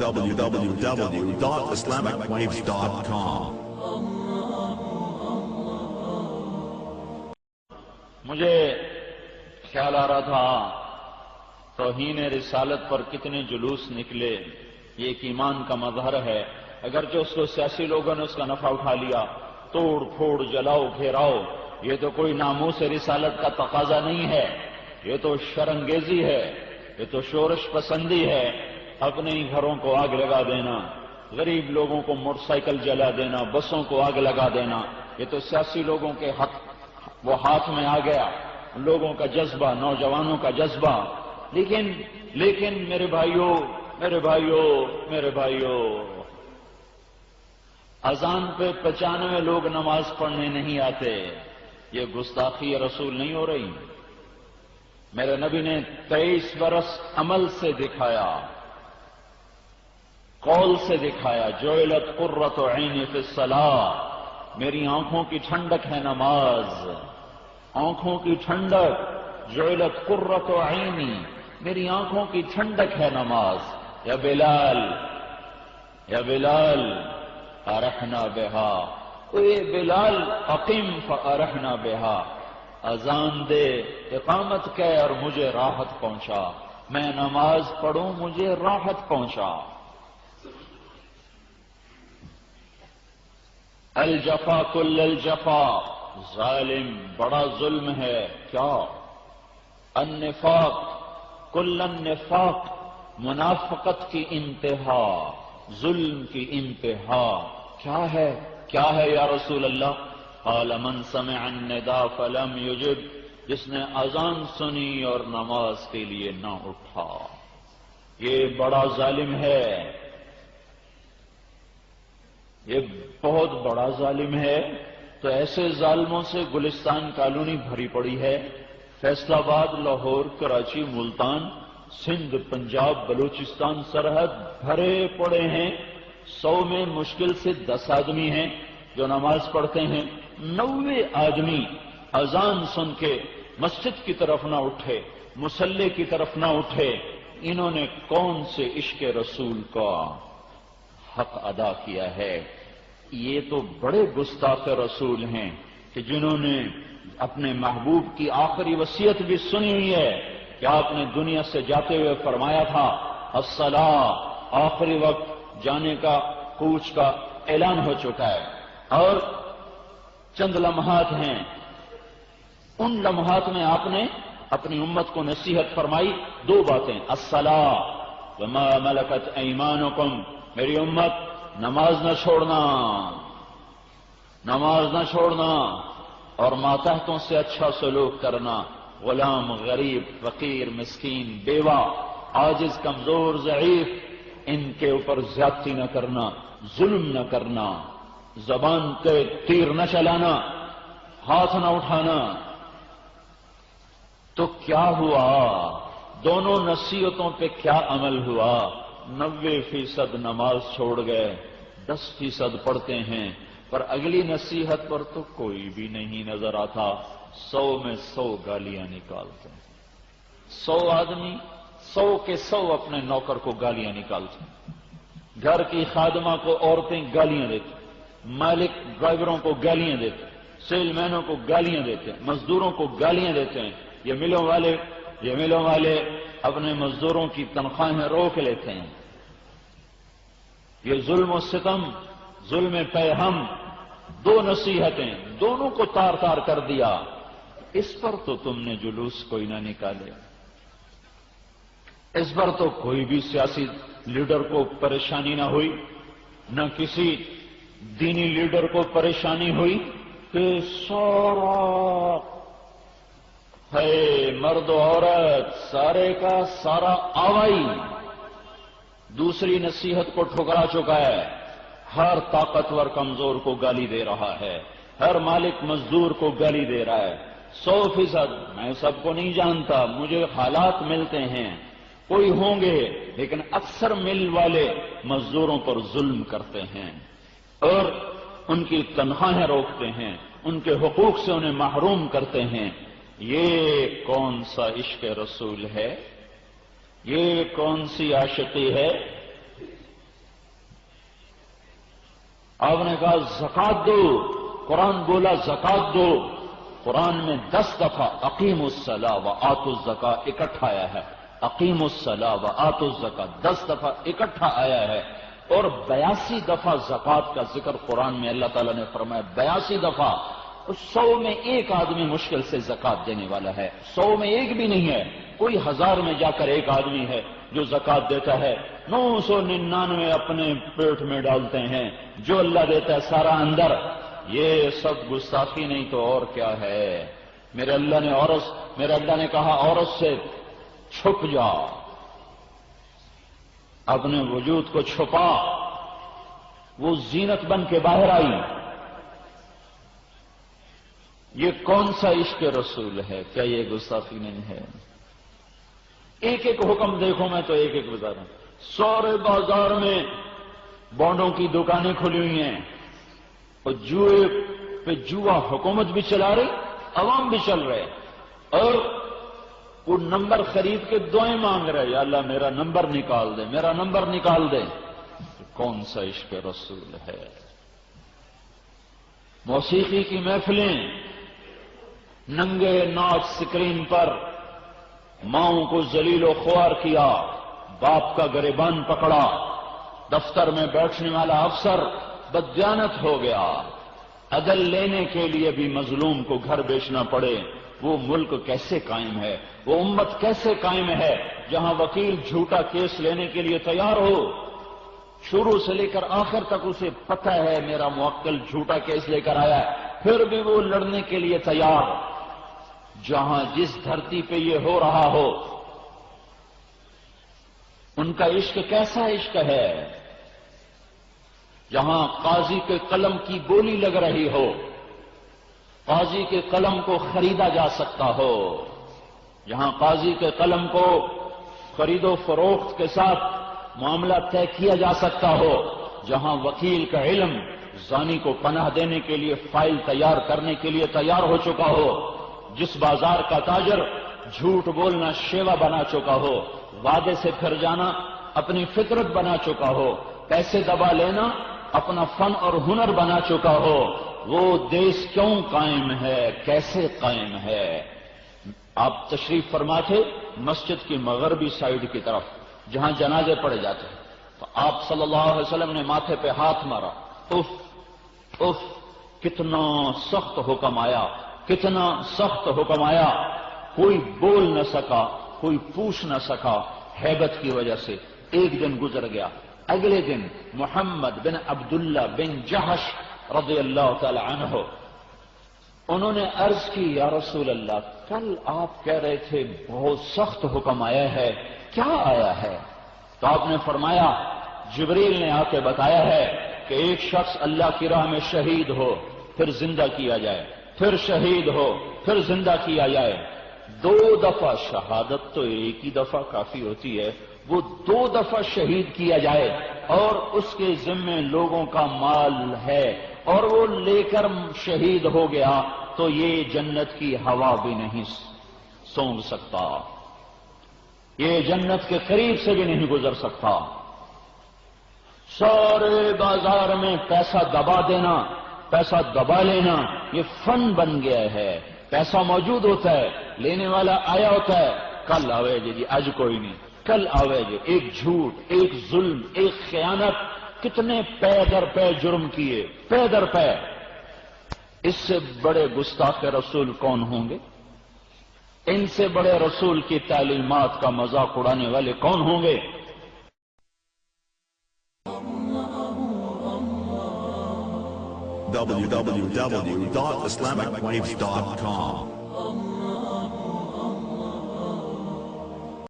www.islamicwaves.com. مجھے خیال آ رہا تھا توہین رسالت پر کتنے جلوس نکلے، یہ ایک ایمان کا مظہر ہے، اگرچہ اس کو سیاسی لوگوں نے اس کا نفع اٹھا لیا، توڑ پھوڑ جلاؤ گھیراؤ، یہ تو کوئی ناموس رسالت کا تقاضا نہیں ہے، یہ تو شرانگیزی ہے، یہ تو شورش پسندی ہے، اپنے ہی گھروں کو آگ لگا دینا، غریب لوگوں کو موٹر سائیکل جلا دینا، بسوں کو آگ لگا دینا، یہ تو سیاسی لوگوں کے حق وہ ہاتھ میں آ گیا، لوگوں کا جذبہ، نوجوانوں کا جذبہ۔ لیکن میرے بھائیوں اذان پہ 95 لوگ نماز پڑھنے نہیں آتے، یہ گستاخی رسول نہیں ہو رہی؟ میرے نبی نے 23 برس عمل سے دکھایا، قول سے دکھایا، جعلت قرۃ عینی فی الصلاۃ، میری آنکھوں کی ٹھنڈک ہے نماز، آنکھوں کی ٹھنڈک، جعلت قرۃ عینی، میری آنکھوں کی ٹھنڈک ہے نماز۔ یا بلال ارحنا بہا، اے بلال اقم فارحنا بہا، اذان دے، اقامت کہ اور مجھے راحت پہنچا، میں نماز پڑھوں مجھے راحت پہنچا۔ الجفا کل الجفا، ظالم بڑا ظلم ہے کیا؟ النفاق کل النفاق، منافقت کی انتہا، ظلم کی انتہا کیا ہے یا رسول اللہ؟ قال من سمع النداء فلم یجب، جس نے اذان سنی اور نماز کے لیے نہ اٹھا، یہ بڑا ظالم ہے، یہ بہت بڑا ظالم ہے۔ تو ایسے ظالموں سے گلستان کالونی بھری پڑی ہے، فیصل آباد، لاہور، کراچی، ملتان، سندھ، پنجاب، بلوچستان سرحد بھرے پڑے ہیں۔ 100 میں مشکل سے 10 آدمی ہیں جو نماز پڑھتے ہیں، 90 آدمی اذان سن کے مسجد کی طرف نہ اٹھے، مصلی کی طرف نہ اٹھے۔ انہوں نے کون سے عشق رسول کا حق ادا کیا ہے؟ یہ تو بڑے گستاخ رسول ہیں کہ جنہوں نے اپنے محبوب کی آخری وصیت بھی سنی ہوئی ہے کہ آپ نے دنیا سے جاتے ہوئے فرمایا تھا الصلاۃ، آخری وقت جانے کا، کوچ کا اعلان ہو چکا ہے، اور چند لمحات ہیں، ان لمحات میں آپ نے اپنی امت کو نصیحت فرمائی 2 باتیں، الصلاۃ وما ملکت ایمانکم، میری امت نماز نہ چھوڑنا، اور ماتحتوں سے اچھا سلوک کرنا، غلام، غریب، فقیر، مسکین، بیوہ، عاجز، کمزور، ضعیف، ان کے اوپر زیادتی نہ کرنا، ظلم نہ کرنا، زبان کے تیر نہ چلانا، ہاتھ نہ اٹھانا۔ تو کیا ہوا؟ دونوں نصیحتوں پہ کیا عمل ہوا؟ 90% نماز چھوڑ گئے، 10% پڑھتے ہیں، پر اگلی نصیحت پر تو کوئی بھی نہیں نظر آتا۔ 100 میں 100 گالیاں نکالتے ہیں، 100 آدمی 100 کے 100 اپنے نوکر کو گالیاں نکالتے ہیں، گھر کی خادمہ کو عورتیں گالیاں دیتے، مالک ڈرائیوروں کو گالیاں دیتے، سیل مینوں کو گالیاں دیتے، مزدوروں کو گالیاں دیتے ہیں، یہ ملوں والے اپنے مزدوروں کی تنخواہیں روک لیتے ہیں۔ یہ ظلم و ستم، ظلم پیہم، 2 نصیحتیں، دونوں کو تار تار کر دیا۔ اس پر تو تم نے جلوس کوئی نہ نکالے، اس پر تو کوئی بھی سیاسی لیڈر کو پریشانی نہ ہوئی، نہ کسی دینی لیڈر کو پریشانی ہوئی کہ سارا ہے مرد و عورت سارے کا سارا آوائی دوسری نصیحت کو ٹھکرا چکا ہے، ہر طاقتور کمزور کو گالی دے رہا ہے، ہر مالک مزدور کو گالی دے رہا ہے۔ 100%، میں سب کو نہیں جانتا، مجھے حالات ملتے ہیں، کوئی ہوں گے، لیکن اکثر مل والے مزدوروں پر ظلم کرتے ہیں اور ان کی تنخواہیں روکتے ہیں، ان کے حقوق سے انہیں محروم کرتے ہیں۔ یہ کون سا عشق رسول ہے؟ یہ کون سی عاشقی ہے؟ آپ نے کہا زکات دو، قرآن بولا زکات دو، قرآن میں 10 دفعہ اقیم الصلاۃ و آتوا الزکاۃ اکٹھا آیا ہے، اقیم الصلاۃ و آتوا الزکاۃ 10 دفعہ اکٹھا آیا ہے، اور 82 دفعہ زکات کا ذکر قرآن میں اللہ تعالیٰ نے فرمایا، 82 دفعہ۔ 100 میں ایک آدمی مشکل سے زکات دینے والا ہے، 100 میں ایک بھی نہیں ہے، کوئی 1000 میں جا کر ایک آدمی ہے جو زکات دیتا ہے، 999 اپنے پیٹ میں ڈالتے ہیں، جو اللہ دیتا ہے سارا اندر۔ یہ سب گستاخی نہیں تو اور کیا ہے؟ میرے اللہ نے کہا عورت سے چھپ جا، اپنے وجود کو چھپا، وہ زینت بن کے باہر آئی۔ یہ کون سا عشق رسول ہے؟ کیا یہ گستاخی نہیں ہے؟ ایک ایک حکم دیکھو، میں تو ایک ایک بتا رہا ہوں۔ سارے بازار میں بانڈوں کی دکانیں کھلی ہوئی ہیں، اور جوئے پہ جوا حکومت بھی چلا رہی، عوام بھی چل رہے، اور وہ نمبر خرید کے دعائیں مانگ رہے، یا اللہ میرا نمبر نکال دے، میرا نمبر نکال دے۔ کون سا عشق رسول ہے؟ موسیقی کی محفلیں، ننگے ناچ سکرین پر، ماؤں کو ذلیل و خوار کیا، باپ کا گریبان پکڑا، دفتر میں بیٹھنے والا افسر بددیانت ہو گیا، عدل لینے کے لیے بھی مظلوم کو گھر بیچنا پڑے۔ وہ ملک کیسے قائم ہے؟ وہ امت کیسے قائم ہے جہاں وکیل جھوٹا کیس لینے کے لیے تیار ہو؟ شروع سے لے کر آخر تک اسے پتہ ہے میرا موکل جھوٹا کیس لے کر آیا ہے، پھر بھی وہ لڑنے کے لیے تیار۔ جہاں جس دھرتی پہ یہ ہو رہا ہو، ان کا عشق کیسا عشق ہے؟ جہاں قاضی کے قلم کی بولی لگ رہی ہو، قاضی کے قلم کو خریدا جا سکتا ہو، جہاں قاضی کے قلم کو خرید و فروخت کے ساتھ معاملہ طے کیا جا سکتا ہو، جہاں وکیل کا علم زانی کو پناہ دینے کے لیے فائل تیار کرنے کے لیے تیار ہو چکا ہو، جس بازار کا تاجر جھوٹ بولنا شیوا بنا چکا ہو، وعدے سے پھر جانا اپنی فطرت بنا چکا ہو، پیسے دبا لینا اپنا فن اور ہنر بنا چکا ہو، وہ دیش کیوں قائم ہے؟ کیسے قائم ہے؟ آپ تشریف فرما تھے مسجد کی مغربی سائیڈ کی طرف جہاں جنازے پڑے جاتے ہیں، تو آپ صلی اللہ علیہ وسلم نے ماتھے پہ ہاتھ مارا، اف اف، کتنا سخت حکم آیا، کتنا سخت حکم آیا، کوئی بول نہ سکا، کوئی پوچھ نہ سکا ہیبت کی وجہ سے۔ ایک دن گزر گیا، اگلے دن محمد بن عبداللہ بن جحش رضی اللہ تعالی عنہ، انہوں نے عرض کی یا رسول اللہ، کل آپ کہہ رہے تھے بہت سخت حکم آیا ہے، کیا آیا ہے؟ تو آپ نے فرمایا جبریل نے آ کے بتایا ہے کہ ایک شخص اللہ کی راہ میں شہید ہو، پھر زندہ کیا جائے، پھر شہید ہو، پھر زندہ کیا جائے۔ 2 دفعہ، شہادت تو ایک ہی دفعہ کافی ہوتی ہے، وہ 2 دفعہ شہید کیا جائے، اور اس کے ذمے لوگوں کا مال ہے، اور وہ لے کر شہید ہو گیا، تو یہ جنت کی ہوا بھی نہیں سونگھ سکتا، یہ جنت کے قریب سے بھی نہیں گزر سکتا۔ سارے بازار میں پیسہ دبا دینا، پیسہ دبا لینا، یہ فن بن گیا ہے۔ پیسہ موجود ہوتا ہے، لینے والا آیا ہوتا ہے، کل آوے جی آج کوئی نہیں، کل آوے جی، ایک جھوٹ، ایک ظلم، ایک خیانت، کتنے پے در پے جرم کیے، پے در پے۔ اس سے بڑے گستاخ رسول کون ہوں گے؟ ان سے بڑے رسول کی تعلیمات کا مذاق اڑانے والے کون ہوں گے؟ www.islamicwaves.com